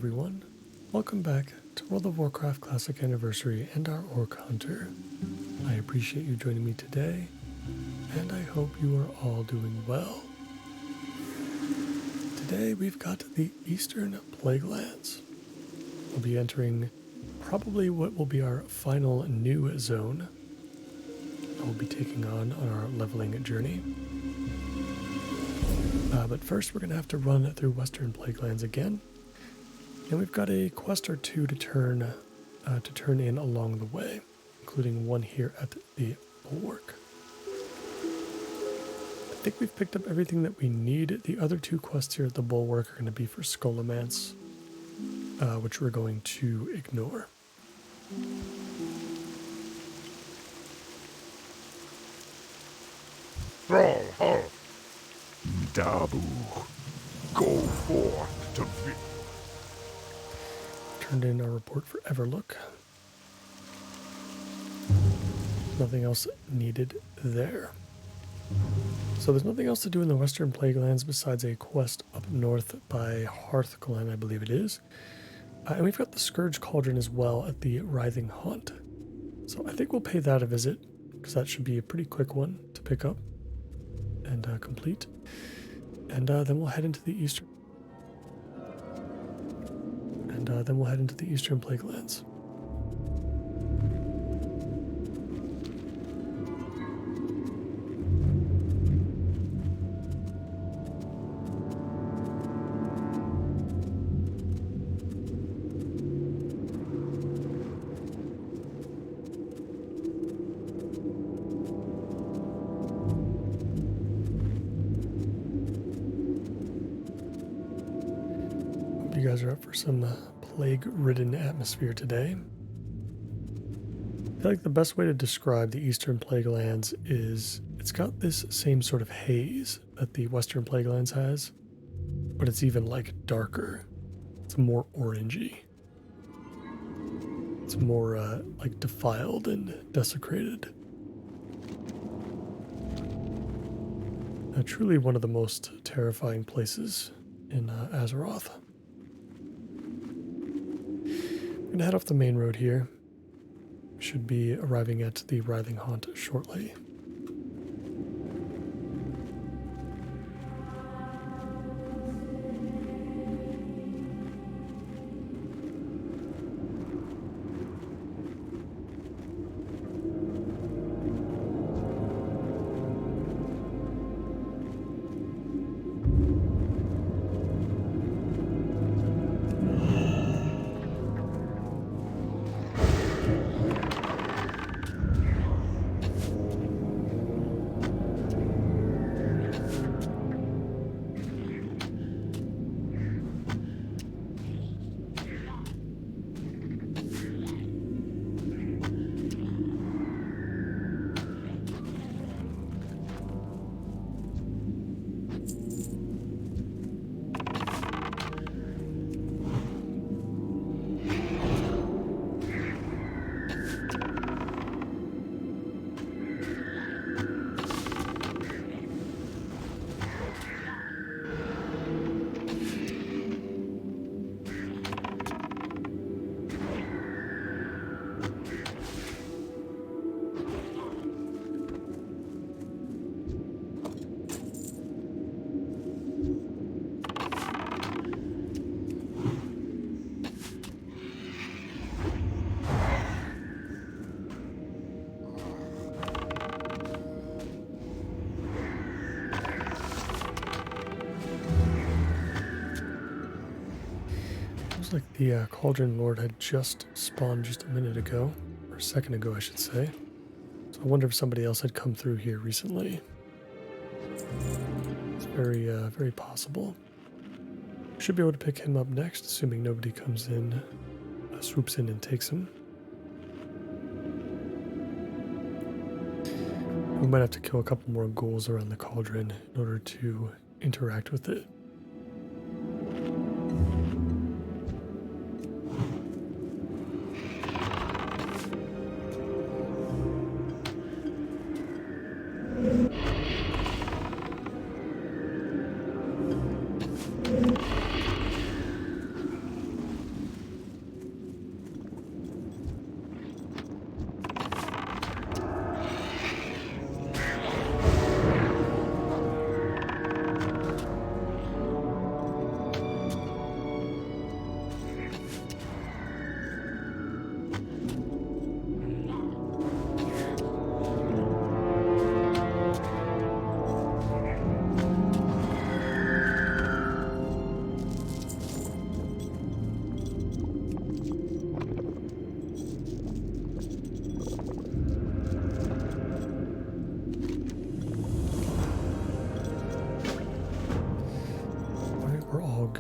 everyone. Welcome back to World of Warcraft Classic Anniversary and our Orc Hunter. I appreciate you joining me today, and I hope you are all doing well. Today we've got the Eastern Plaguelands. We'll be entering probably what will be our final new zone that we'll be taking on our leveling journey. But first we're going to have to run through Western Plaguelands again. And we've got a quest or two to turn in along the way, including one here at the Bulwark. I think we've picked up everything that we need. The other two quests here at the Bulwark are going to be for Scholomance, which we're going to ignore. Ho! Dabu, go forth to Turned in our report for Everlook. Nothing else needed there. So there's nothing else to do in the Western Plaguelands besides a quest up north by Hearthglen, I believe it is. And we've got the Scourge Cauldron as well at the Writhing Haunt. So I think we'll pay that a visit, because that should be a pretty quick one to pick up and complete. And then we'll head into the Eastern. Plaguelands. You guys are up for some plague-ridden atmosphere today. I feel like the best way to describe the Eastern Plaguelands is it's got this same sort of haze that the Western Plaguelands has, but it's even like darker. It's more orangey. It's more like defiled and desecrated. Truly one of the most terrifying places in Azeroth. I'm going to head off the main road here. Should be arriving at the Writhing Haunt shortly. Like the Cauldron Lord had just spawned just a minute ago, or a second ago I should say. So I wonder if somebody else had come through here recently. It's very possible. Should be able to pick him up next, assuming nobody comes in, swoops in and takes him. We might have to kill a couple more ghouls around the cauldron in order to interact with it.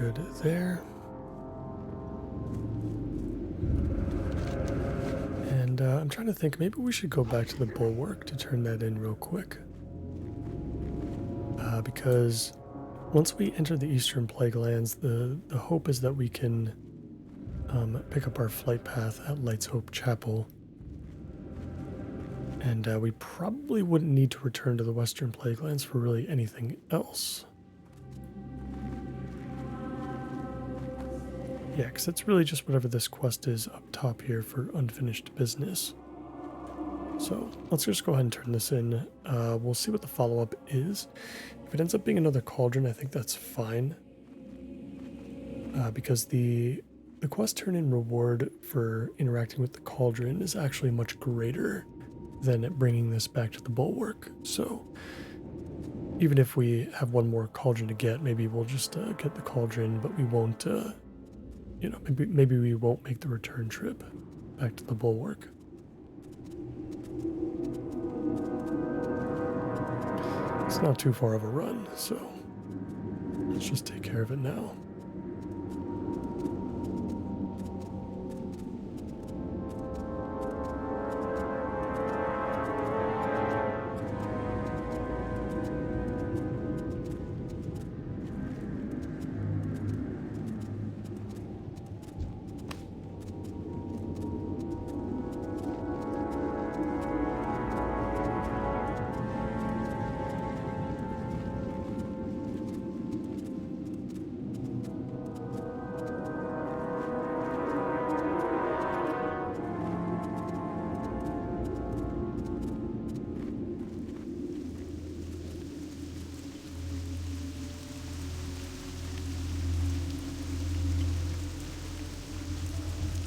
good there. And I'm trying to think, maybe we should go back to the bulwark to turn that in real quick. Because once we enter the Eastern Plaguelands, the hope is that we can pick up our flight path at Light's Hope Chapel. And we probably wouldn't need to return to the Western Plaguelands for really anything else. Yeah, because it's really just whatever this quest is up top here for unfinished business. So let's just go ahead and turn this in. We'll see what the follow-up is. If it ends up being another cauldron, I think that's fine. Because the quest turn-in reward for interacting with the cauldron is actually much greater than bringing this back to the bulwark. So even if we have one more cauldron to get, maybe we'll just get the cauldron, but we won't, you know, maybe we won't make the return trip back to the bulwark. It's not too far of a run, so let's just take care of it now.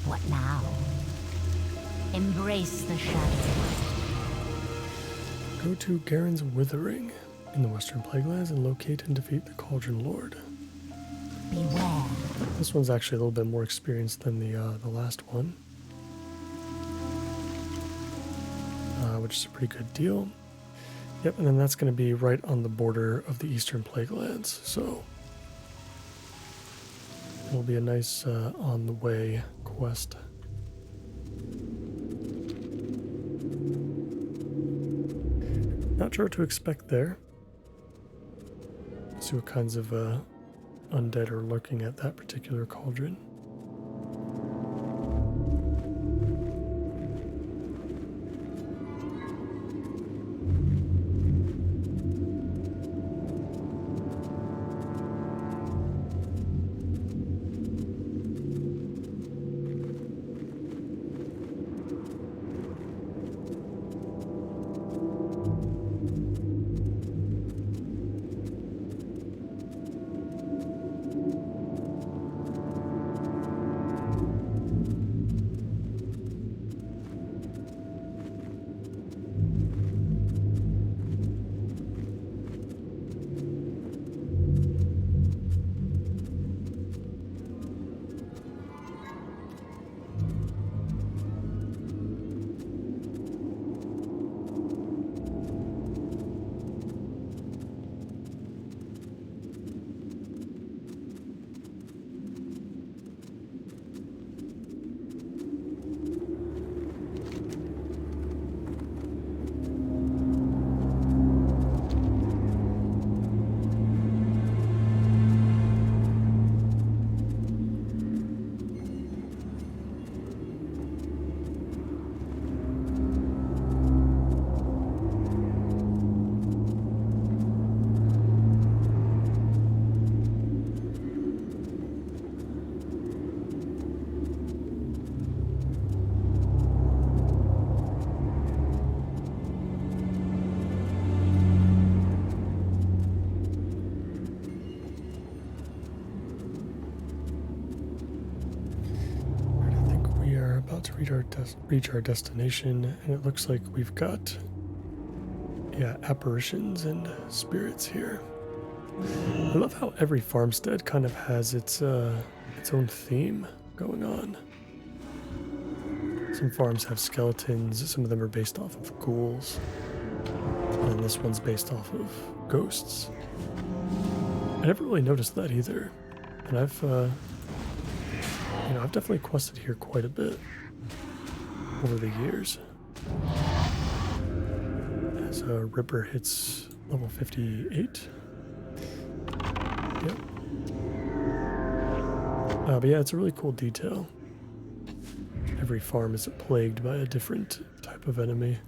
What now? Embrace the shadow. Go to Garen's Withering in the Western Plaguelands and locate and defeat the Cauldron Lord. Beware. This one's actually a little bit more experienced than the last one, which is a pretty good deal. Yep, and then that's going to be right on the border of the Eastern Plaguelands, so it'll be a nice on-the-way quest. Not sure what to expect there. See what kinds of undead are lurking at that particular cauldron. To reach our destination, and it looks like we've got, yeah, apparitions and spirits here. I love how every farmstead kind of has its own theme going on. Some farms have skeletons, some of them are based off of ghouls, and this one's based off of ghosts. I never really noticed that either. And I've, I've definitely quested here quite a bit over the years. As Ripper hits level 58. Yep. But yeah, it's a really cool detail. Every farm is plagued by a different type of enemy.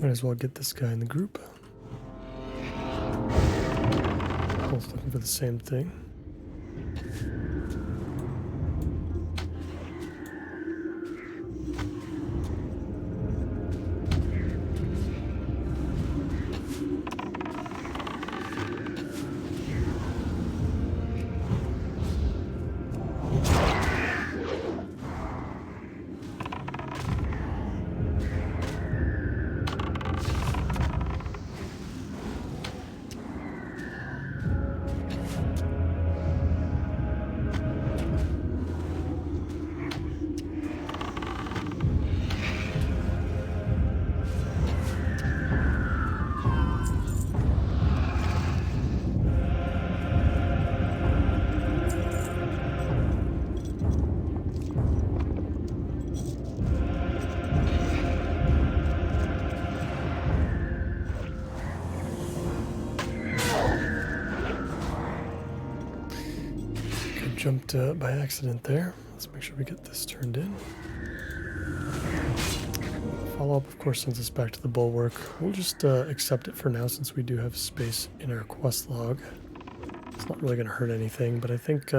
Might as well get this guy in the group. Both looking for the same thing. Jumped by accident there. Let's make sure we get this turned in. Follow up, of course, sends us back to the bulwark. We'll just accept it for now since we do have space in our quest log. It's not really going to hurt anything, but I think,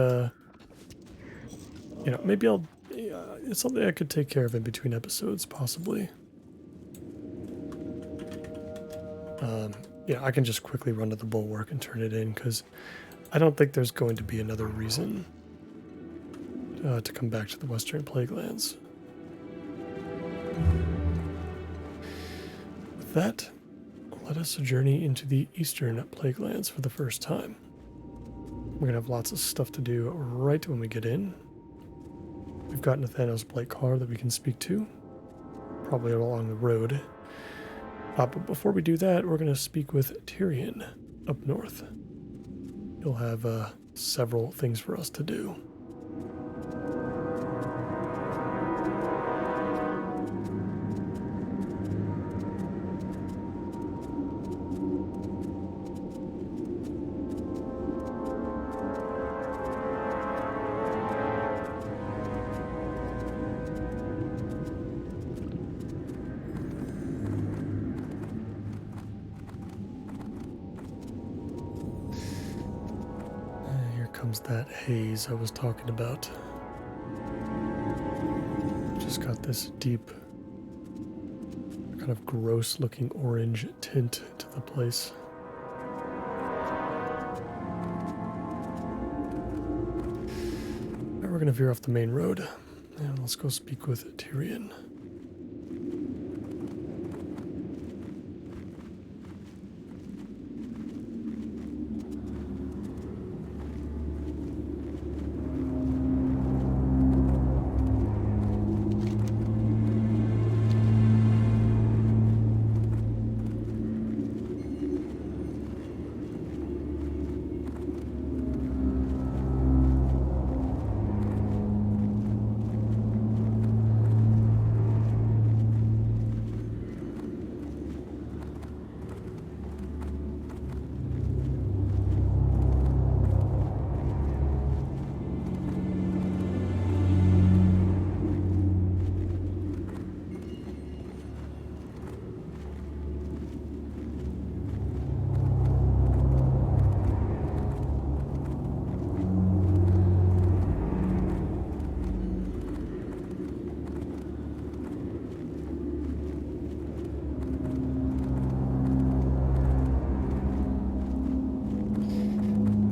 maybe I'll... it's something I could take care of in between episodes, possibly. I can just quickly run to the bulwark and turn it in, because I don't think there's going to be another reason to come back to the Western Plaguelands. With that, let us journey into the Eastern Plaguelands for the first time. We're going to have lots of stuff to do right when we get in. We've got Nathaniel's Blight Caller that we can speak to, probably along the road. But before we do that, we're going to speak with Tyrion up north. He'll have several things for us to do. Comes that haze I was talking about. Just got this deep, kind of gross looking orange tint to the place. Now we're going to veer off the main road and let's go speak with Tyrion.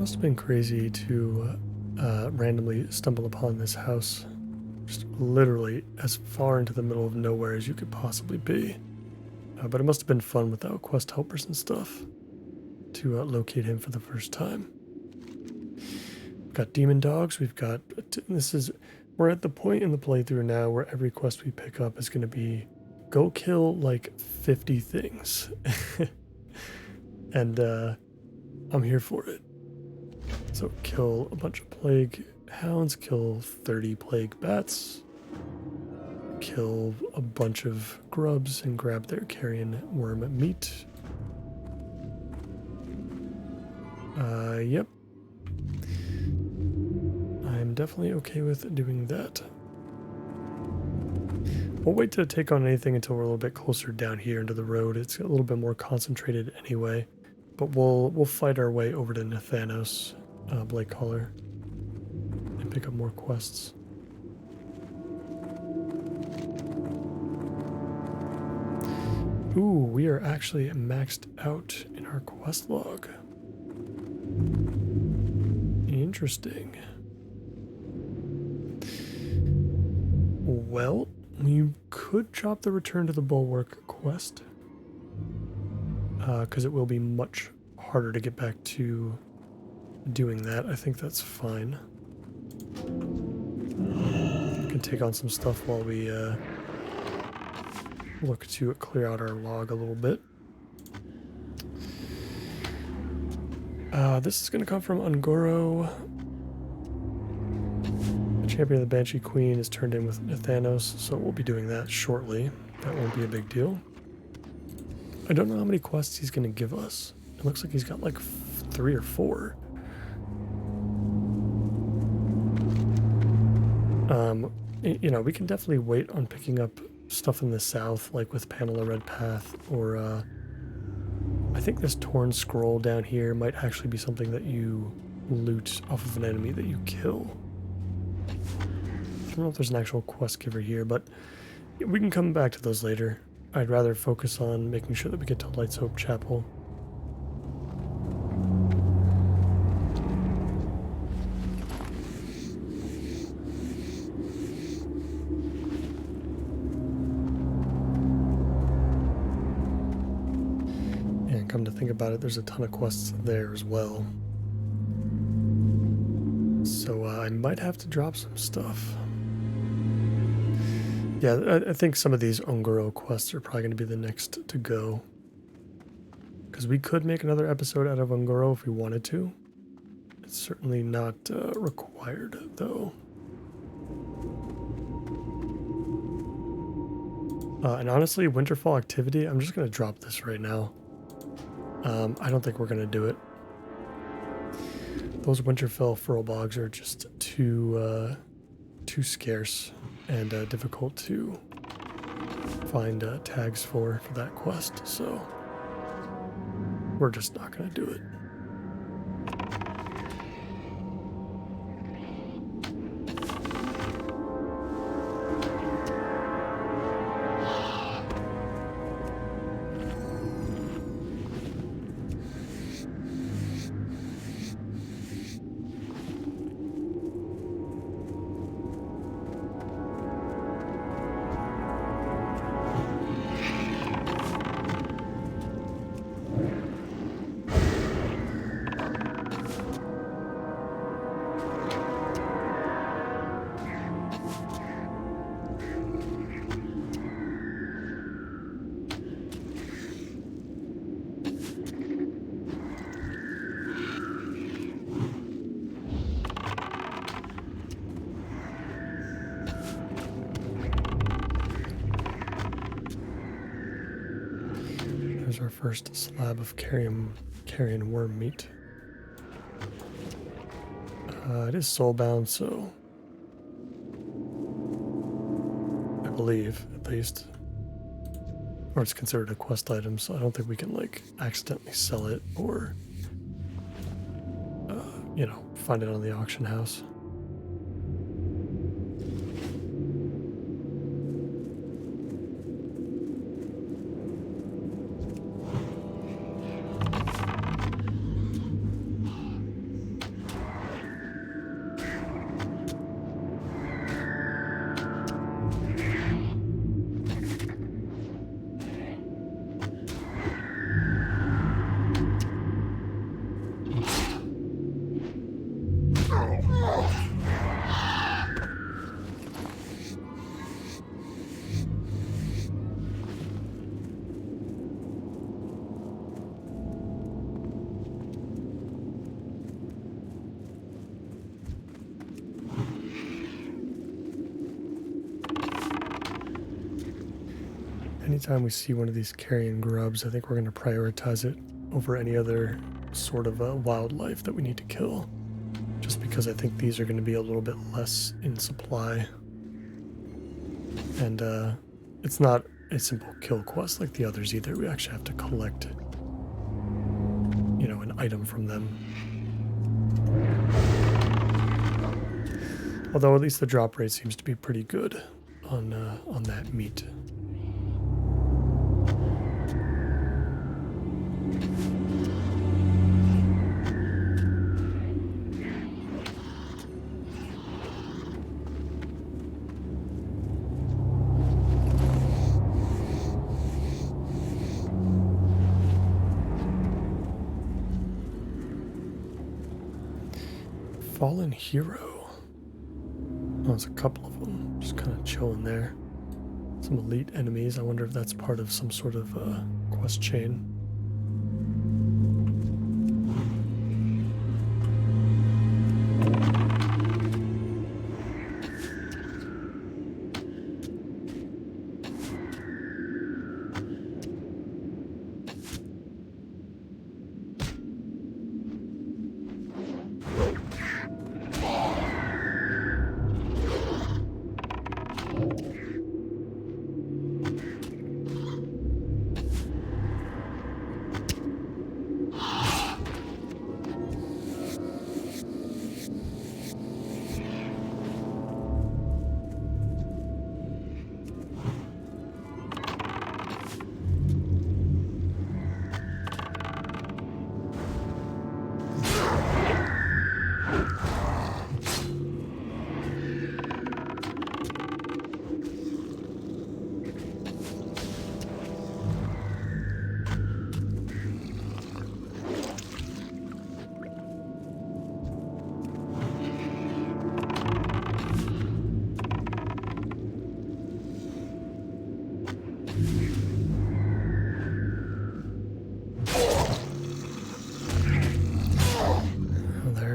must have been crazy to randomly stumble upon this house. Just literally as far into the middle of nowhere as you could possibly be. But it must have been fun without quest helpers and stuff to locate him for the first time. We've got demon dogs. We've got... We're at the point in the playthrough now where every quest we pick up is going to be go kill like 50 things. And I'm here for it. So kill a bunch of plague hounds, kill 30 plague bats, kill a bunch of grubs and grab their carrion worm meat. Yep. I'm definitely okay with doing that. We'll wait to take on anything until we're a little bit closer down here into the road. It's a little bit more concentrated anyway. But we'll fight our way over to Nathanos, Blake Caller, and pick up more quests. Ooh, we are actually maxed out in our quest log. Interesting. Well, we could drop the Return to the Bulwark quest. Because it will be much harder to get back to doing that. I think that's fine. We can take on some stuff while we look to clear out our log a little bit. This is going to come from Ungoro. The champion of the Banshee Queen is turned in with Nathanos, so we'll be doing that shortly. That won't be a big deal. I don't know how many quests he's going to give us. It looks like he's got like 3 or 4. You know, we can definitely wait on picking up stuff in the south, like with Panel of Red Path, or I think this Torn Scroll down here might actually be something that you loot off of an enemy that you kill. I don't know if there's an actual quest giver here, but we can come back to those later. I'd rather focus on making sure that we get to Light's Hope Chapel. And come to think about it, there's a ton of quests there as well. So I might have to drop some stuff. Yeah, I think some of these Ungoro quests are probably going to be the next to go. Because we could make another episode out of Ungoro if we wanted to. It's certainly not required, though. And honestly, Winterfall Activity, I'm just going to drop this right now. I don't think we're going to do it. Those Winterfell Furlbogs are just too scarce and difficult to find tags for that quest, so we're just not going to do it. There's our first slab of carrion worm meat. It is soulbound, so I believe, at least. Or it's considered a quest item, so I don't think we can, like, accidentally sell it or, you know, find it on the auction house. Anytime we see one of these carrion grubs, I think we're going to prioritize it over any other sort of wildlife that we need to kill. Just because I think these are going to be a little bit less in supply. And it's not a simple kill quest like the others either. We actually have to collect, you know, an item from them. Although at least the drop rate seems to be pretty good on that meat. Fallen Hero. Oh, there's a couple of them just kind of chilling there. Some elite enemies. I wonder if that's part of some sort of quest chain.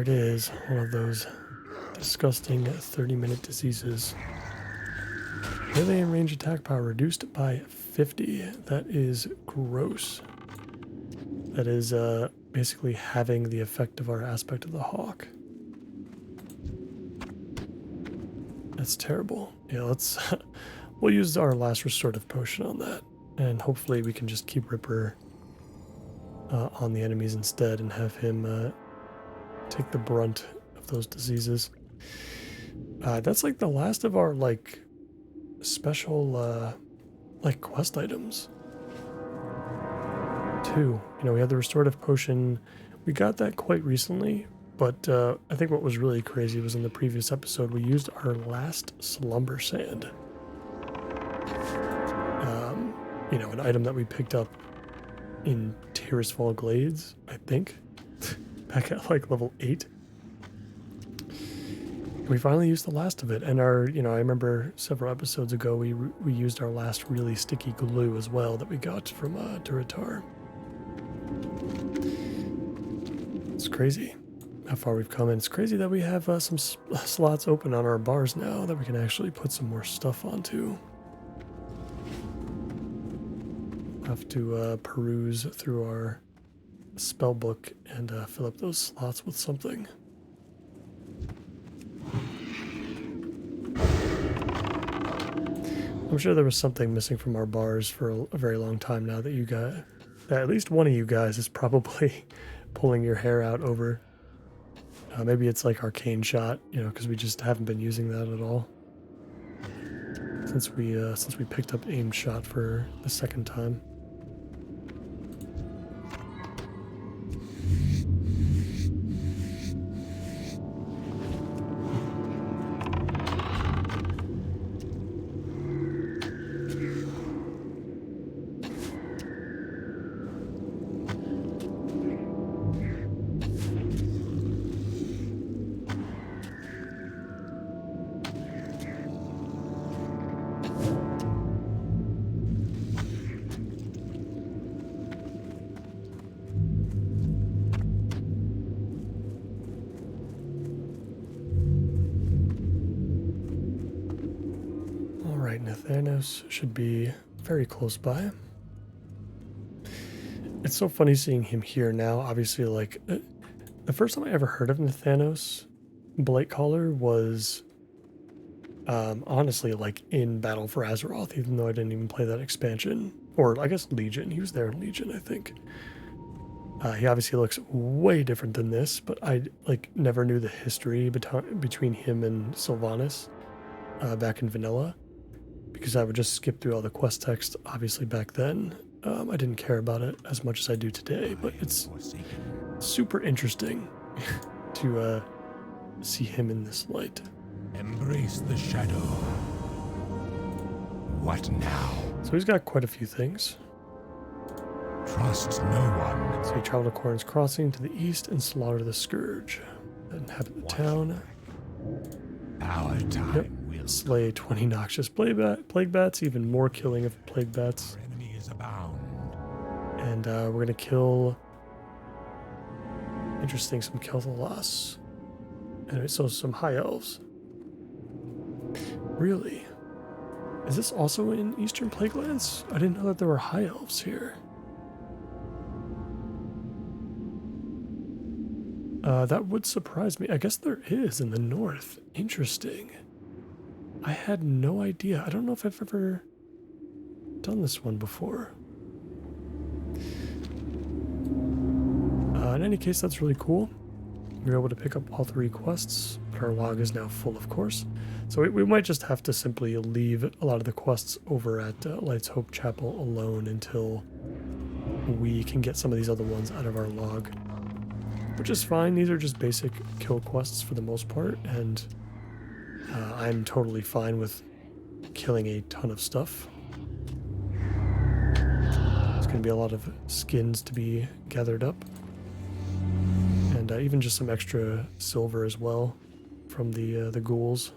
It is one of those disgusting 30-minute diseases. Melee and range attack power reduced by 50. That is gross. That is basically having the effect of our aspect of the hawk. That's terrible. Yeah, let's we'll use our last restorative potion on that, and hopefully we can just keep Ripper on the enemies instead and have him take the brunt of those diseases. That's like the last of our like special like quest items too. You know, we had the restorative potion. We got that quite recently, but I think what was really crazy was in the previous episode we used our last slumber sand. You know, an item that we picked up in Tirisfal Glades, I think. Back at like level 8. We finally used the last of it, and our, you know, I remember several episodes ago we used our last really sticky glue as well that we got from Duratar. It's crazy how far we've come, and it's crazy that we have some slots open on our bars now that we can actually put some more stuff onto. Have to peruse through our spell book and fill up those slots with something. I'm sure there was something missing from our bars for a very long time now that you got, that at least one of you guys is probably pulling your hair out over. Maybe it's like arcane shot, you know, because we just haven't been using that at all since we picked up aimed shot for the second time. Thanos should be very close by. It's so funny seeing him here now. Obviously, like, the first time I ever heard of Thanos Blightcaller was honestly like in Battle for Azeroth, even though I didn't even play that expansion. Or I guess Legion. He was there in Legion, I think. He obviously looks way different than this, but I like never knew the history between him and Sylvanas back in vanilla, because I would just skip through all the quest text. Obviously back then, I didn't care about it as much as I do today, but it's super interesting to see him in this light. Embrace the shadow. What now? So he's got quite a few things. Trust no one. So you travel to Corrin's Crossing to the east and slaughter the Scourge. Inhabit the town. Our time will Slay 20 noxious plague bats, even more killing of plague bats. Our enemies abound. And we're going to kill, interesting, some Kel'Thalas. And so some high elves. Really? Is this also in Eastern Plaguelands? I didn't know that there were high elves here. That would surprise me. I guess there is in the north. Interesting. I had no idea. I don't know if I've ever done this one before. In any case, that's really cool. We were able to pick up all 3 quests, but our log is now full, of course. So we might just have to simply leave a lot of the quests over at Light's Hope Chapel alone until we can get some of these other ones out of our log. Which is fine. These are just basic kill quests for the most part, and I'm totally fine with killing a ton of stuff. There's going to be a lot of skins to be gathered up, and even just some extra silver as well from the ghouls.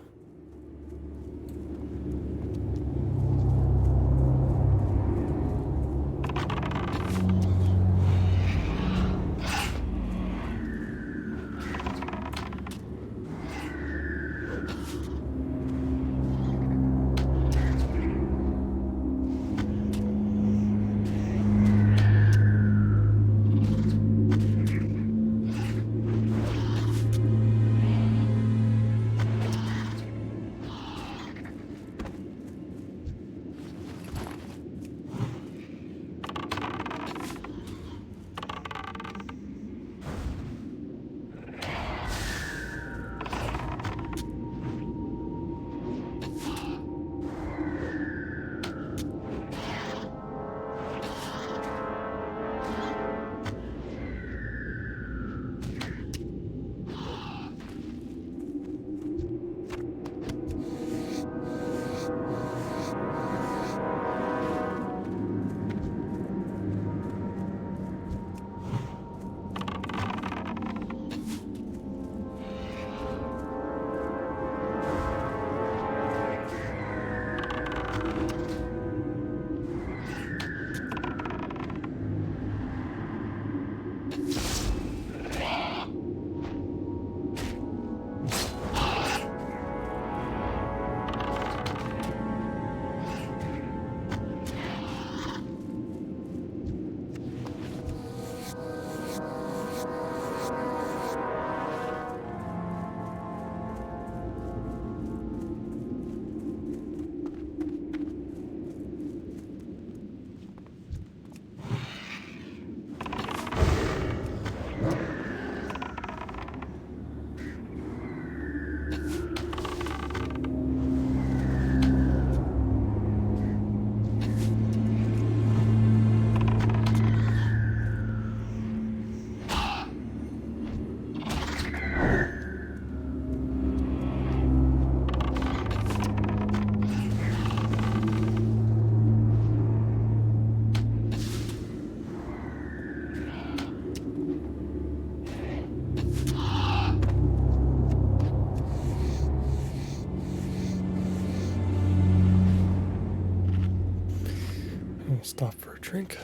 Stop for a drink.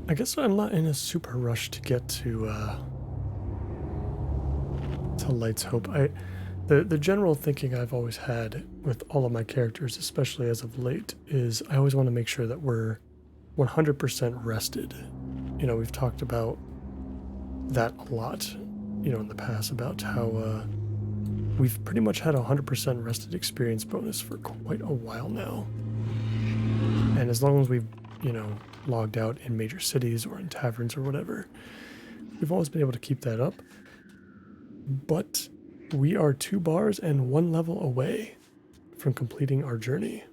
I guess I'm not in a super rush to get to Light's Hope. The general thinking I've always had with all of my characters, especially as of late, is I always want to make sure that we're 100% rested. You know, we've talked about that a lot, you know, in the past, about how we've pretty much had a 100% rested experience bonus for quite a while now. And as long as we've, you know, logged out in major cities or in taverns or whatever, we've always been able to keep that up. But we are 2 bars and 1 level away from completing our journey.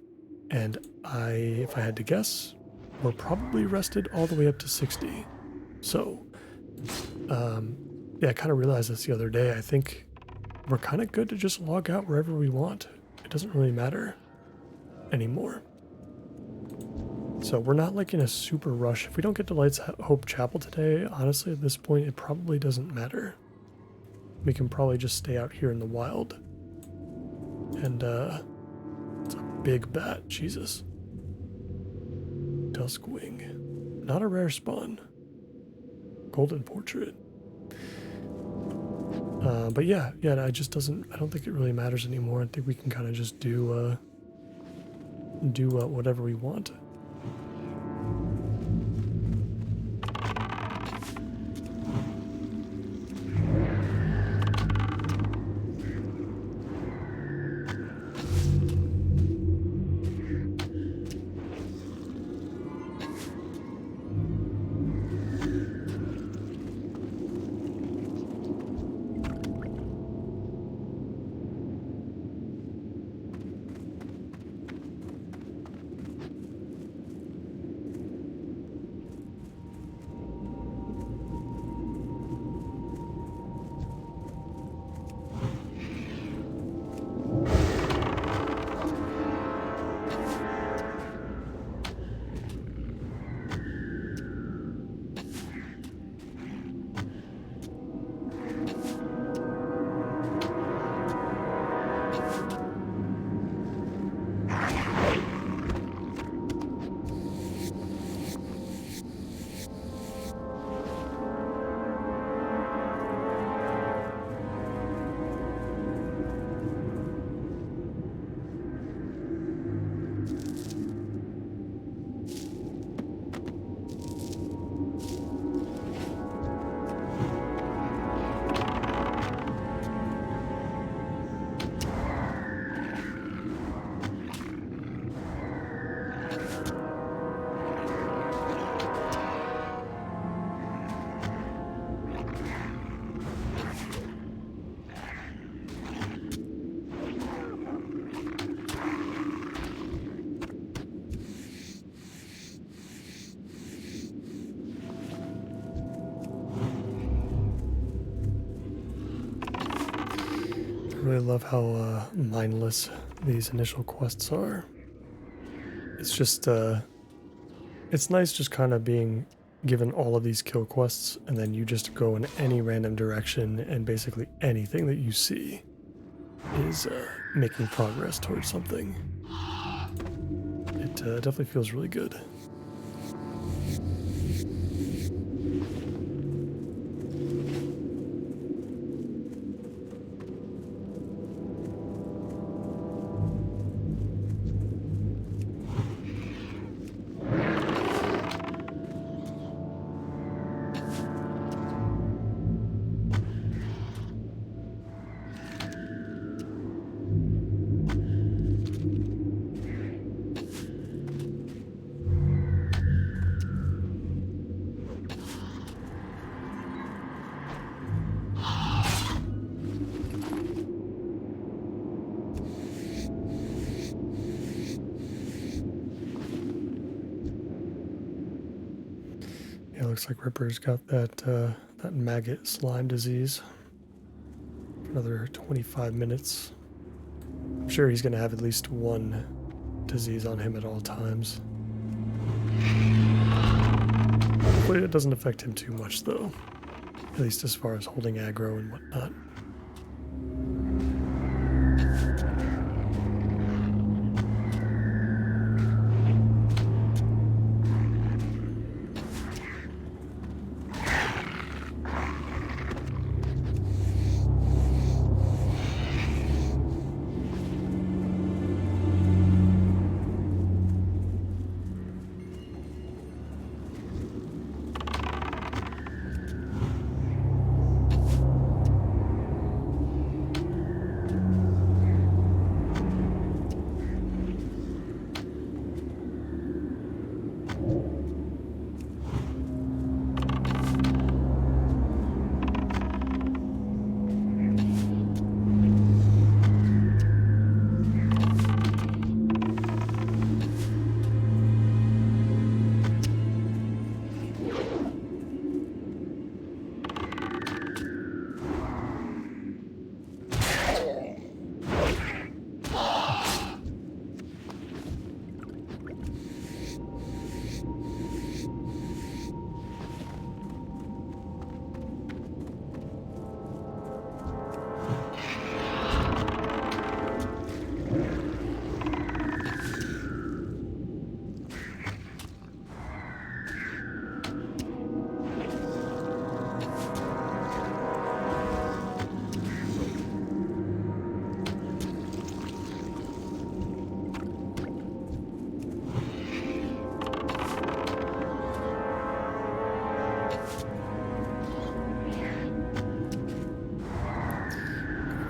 And if I had to guess, we're probably rested all the way up to 60. So, yeah, I kind of realized this the other day. I think we're kind of good to just log out wherever we want. It doesn't really matter anymore. So we're not like in a super rush. If we don't get to Light's Hope Chapel today, honestly, at this point, it probably doesn't matter. We can probably just stay out here in the wild. And, it's a big bat, Jesus. Duskwing. Not a rare spawn. Golden Portrait. But yeah, I don't think it really matters anymore. I think we can kind of just do whatever we want. I really love how mindless these initial quests are. It's just, it's nice just kind of being given all of these kill quests, and then you just go in any random direction, and basically anything that you see is making progress towards something. It definitely feels really good. Yeah, looks like Ripper's got that maggot slime disease for another 25 minutes. I'm sure he's going to have at least one disease on him at all times. Hopefully it doesn't affect him too much, though. At least as far as holding aggro and whatnot.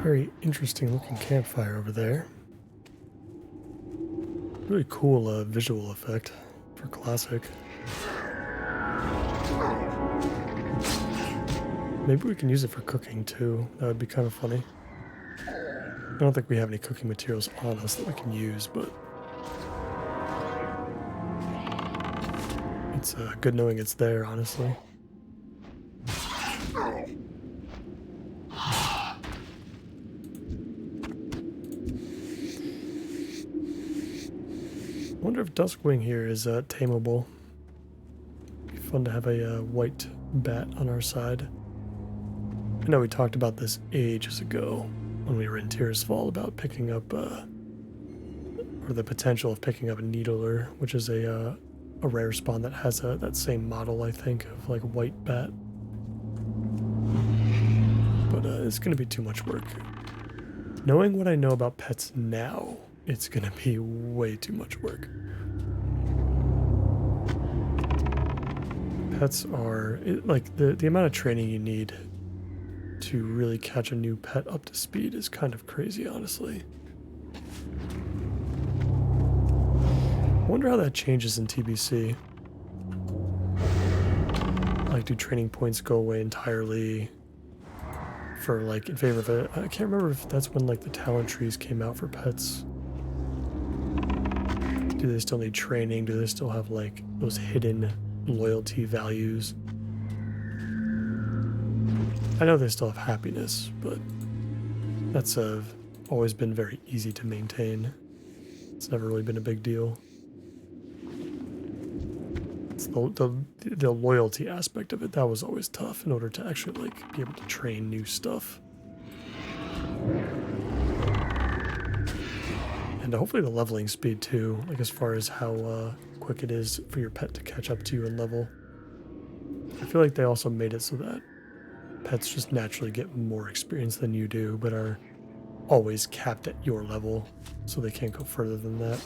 Very interesting looking campfire over there. Really cool visual effect for Classic. Maybe we can use it for cooking too. That would be kind of funny. I don't think we have any cooking materials on us that we can use, but it's good knowing it's there, honestly. I wonder if Duskwing here is tameable. Be fun to have a white bat on our side. I know we talked about this ages ago when we were in Tirisfal about picking up, or the potential of picking up a Needler, which is a rare spawn that has that same model, I think, of like white bat. But it's going to be too much work. Knowing what I know about pets now, it's going to be way too much work. Pets are, like, the amount of training you need to really catch a new pet up to speed is kind of crazy, honestly. I wonder how that changes in TBC. Like, do training points go away entirely for, like, in favor of it? I can't remember if that's when, like, the talent trees came out for pets. Do they still need training? Do they still have, like, those hidden loyalty values? I know they still have happiness, but that's always been very easy to maintain. It's never really been a big deal. It's the loyalty aspect of it that was always tough in order to actually like be able to train new stuff. And hopefully the leveling speed too, like as far as how quick it is for your pet to catch up to you in level. I feel like they also made it so that pets just naturally get more experience than you do, but are always capped at your level, so they can't go further than that.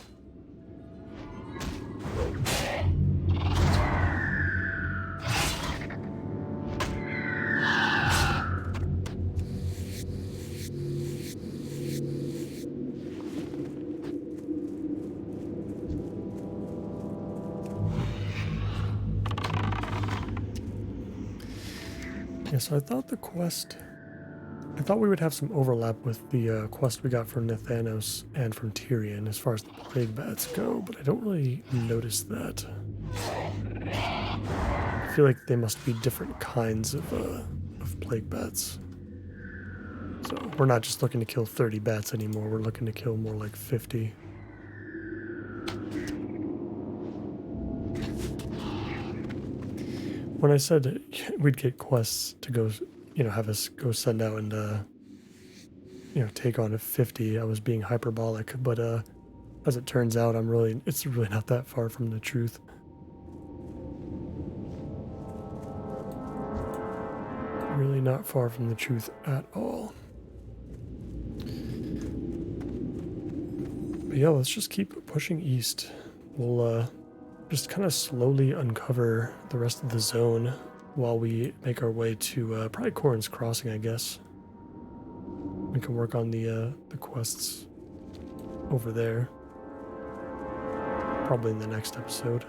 Yeah, so I thought we would have some overlap with the quest we got from Nathanos and from Tyrion as far as the plague bats go, but I don't really notice that. I feel like they must be different kinds of plague bats. So we're not just looking to kill 30 bats anymore, we're looking to kill more like 50. When I said we'd get quests to go, have us go send out and, take on a 50, I was being hyperbolic, but as it turns out, it's really not that far from the truth. Really not far from the truth at all. But yeah, let's just keep pushing east. We'll just kind of slowly uncover the rest of the zone while we make our way to probably Corrin's Crossing, I guess. We can work on the quests over there. Probably in the next episode.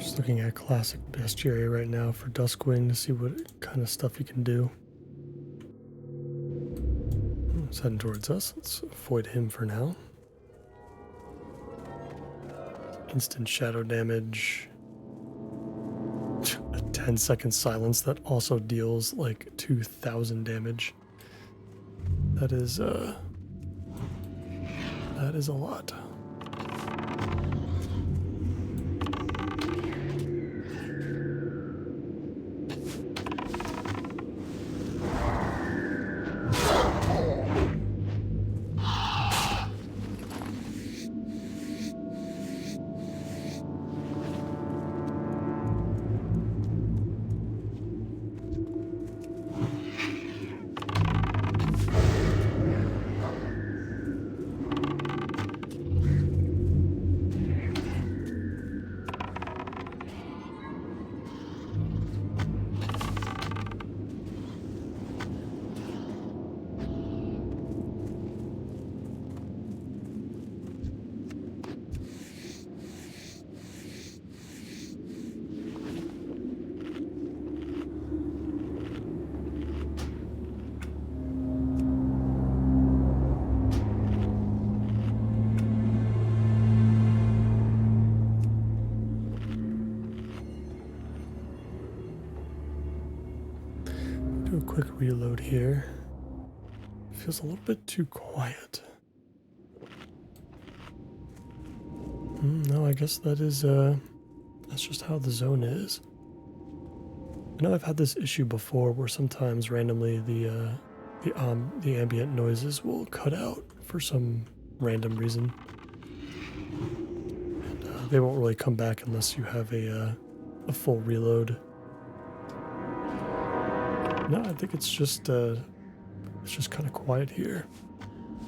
Just looking at classic Bestiary right now for Duskwing to see what kind of stuff you can do. He's heading towards us. Let's avoid him for now. Instant shadow damage. A 10-second silence that also deals like 2,000 damage. That is a lot. Do a quick reload here. Feels a little bit too quiet. No, I guess that is that's just how the zone is. I know I've had this issue before where sometimes randomly the ambient noises will cut out for some random reason. And they won't really come back unless you have a full reload. No, I think it's just kind of quiet here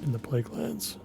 in the Plaguelands.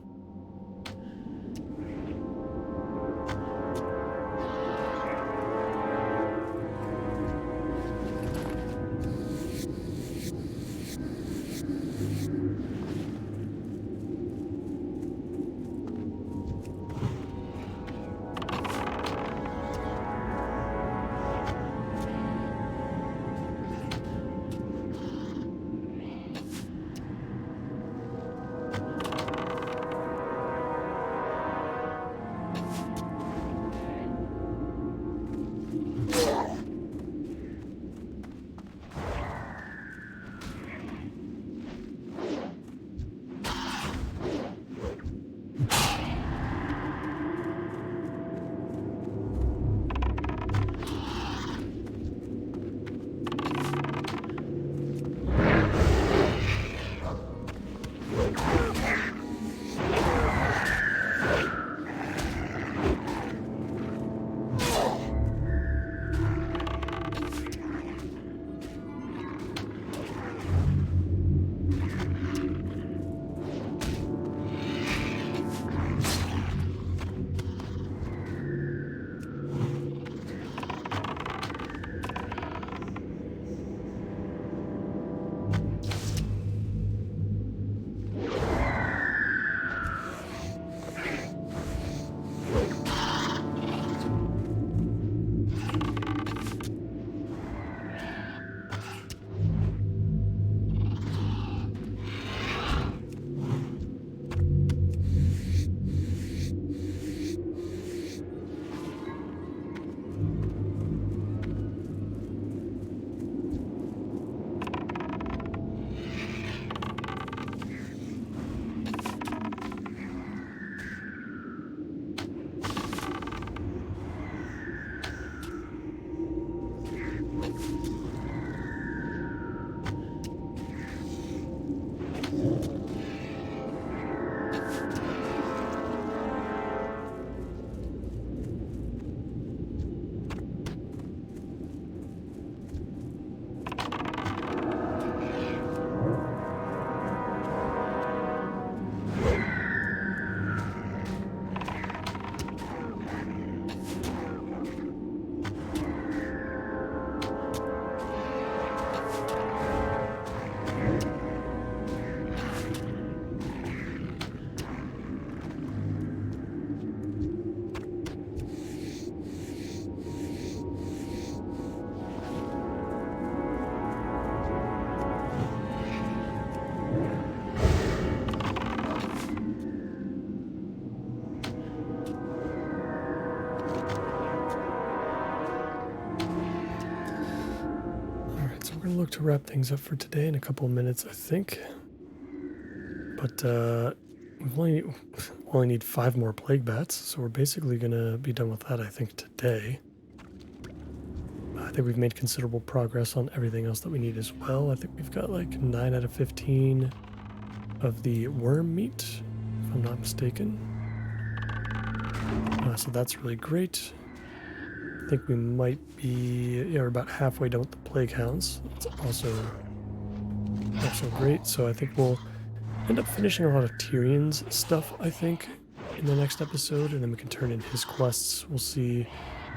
look to wrap things up for today in a couple of minutes, I think. But we only need 5 more plague bats, so we're basically going to be done with that, I think, today. I think we've made considerable progress on everything else that we need as well. I think we've got like 9 out of 15 of the worm meat, if I'm not mistaken. So that's really great. I think we might be, yeah, we're about halfway done with the plague hounds. That's also great. So I think we'll end up finishing a lot of Tyrion's stuff, I think, in the next episode, and then we can turn in his quests. We'll see.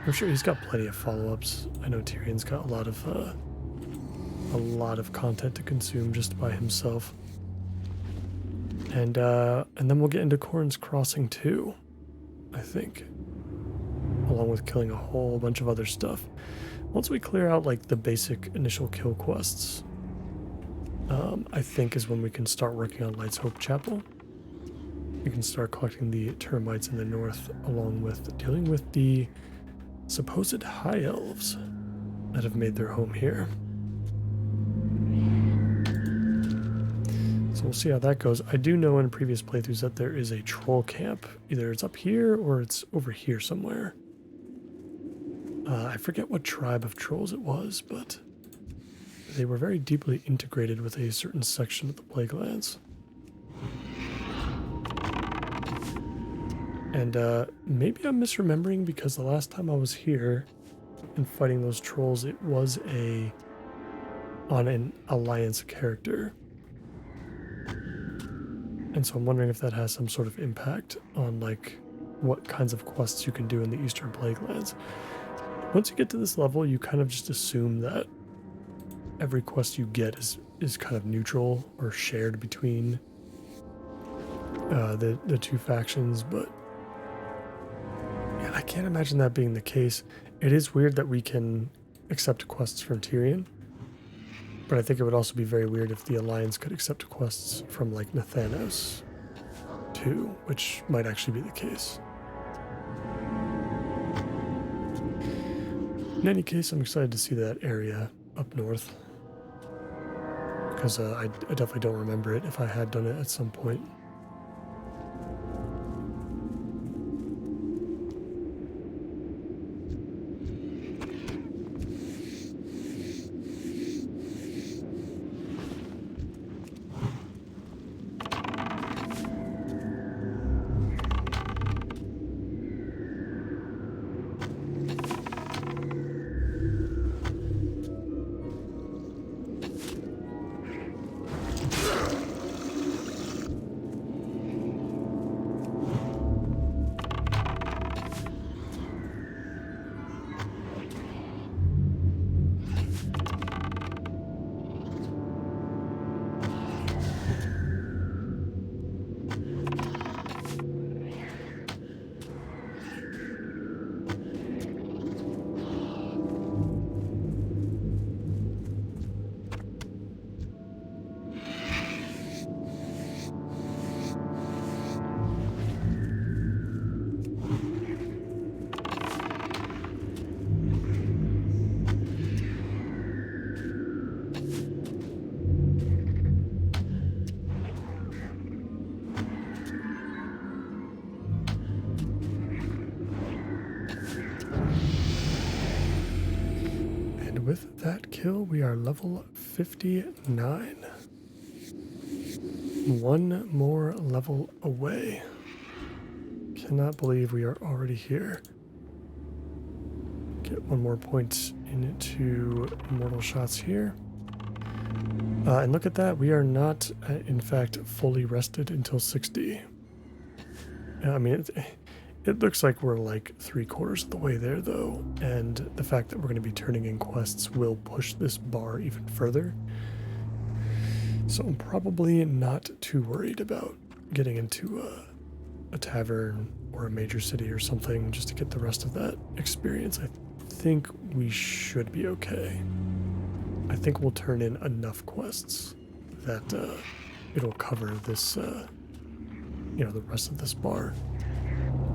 I'm sure he's got plenty of follow-ups. I know Tyrion's got a lot of content to consume just by himself. And then we'll get into Corn's Crossing too, I think, along with killing a whole bunch of other stuff. Once we clear out like the basic initial kill quests, I think is when we can start working on Light's Hope Chapel. We can start collecting the termites in the north, along with dealing with the supposed high elves that have made their home here. So we'll see how that goes. I do know in previous playthroughs that there is a troll camp. Either it's up here or it's over here somewhere. I forget what tribe of trolls it was, but they were very deeply integrated with a certain section of the Plaguelands. And maybe I'm misremembering, because the last time I was here and fighting those trolls, it was on an alliance character. And so I'm wondering if that has some sort of impact on like what kinds of quests you can do in the Eastern Plaguelands. Once you get to this level, you kind of just assume that every quest you get is kind of neutral or shared between the two factions, but yeah, I can't imagine that being the case. It is weird that we can accept quests from Tyrion, but I think it would also be very weird if the Alliance could accept quests from like Nathanos too, which might actually be the case. In any case, I'm excited to see that area up north, because I definitely don't remember it if I had done it at some point. With that kill, we are level 59. One more level away. Cannot believe we are already here. Get one more point into mortal shots here. And look at that, we are not, in fact, fully rested until 60. I mean, it looks like we're like 3/4 of the way there, though, and the fact that we're going to be turning in quests will push this bar even further. So I'm probably not too worried about getting into a tavern or a major city or something just to get the rest of that experience. I think we should be okay. I think we'll turn in enough quests that it'll cover this, the rest of this bar.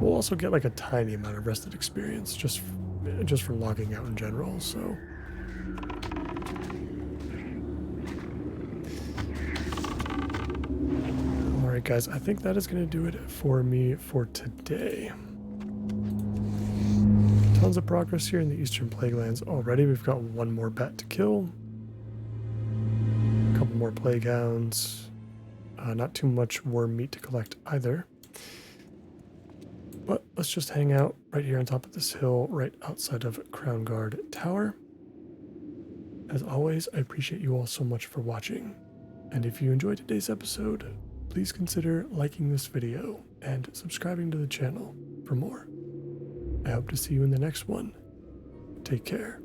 We'll also get like a tiny amount of rested experience just from logging out in general, so guys, I think that is going to do it for me for today. Tons of progress here in the Eastern Plaguelands already. We've got one more bat to kill. A couple more plague hounds. Not too much worm meat to collect either. But let's just hang out right here on top of this hill, right outside of Crown Guard Tower. As always, I appreciate you all so much for watching. And if you enjoyed today's episode, please consider liking this video and subscribing to the channel for more. I hope to see you in the next one. Take care.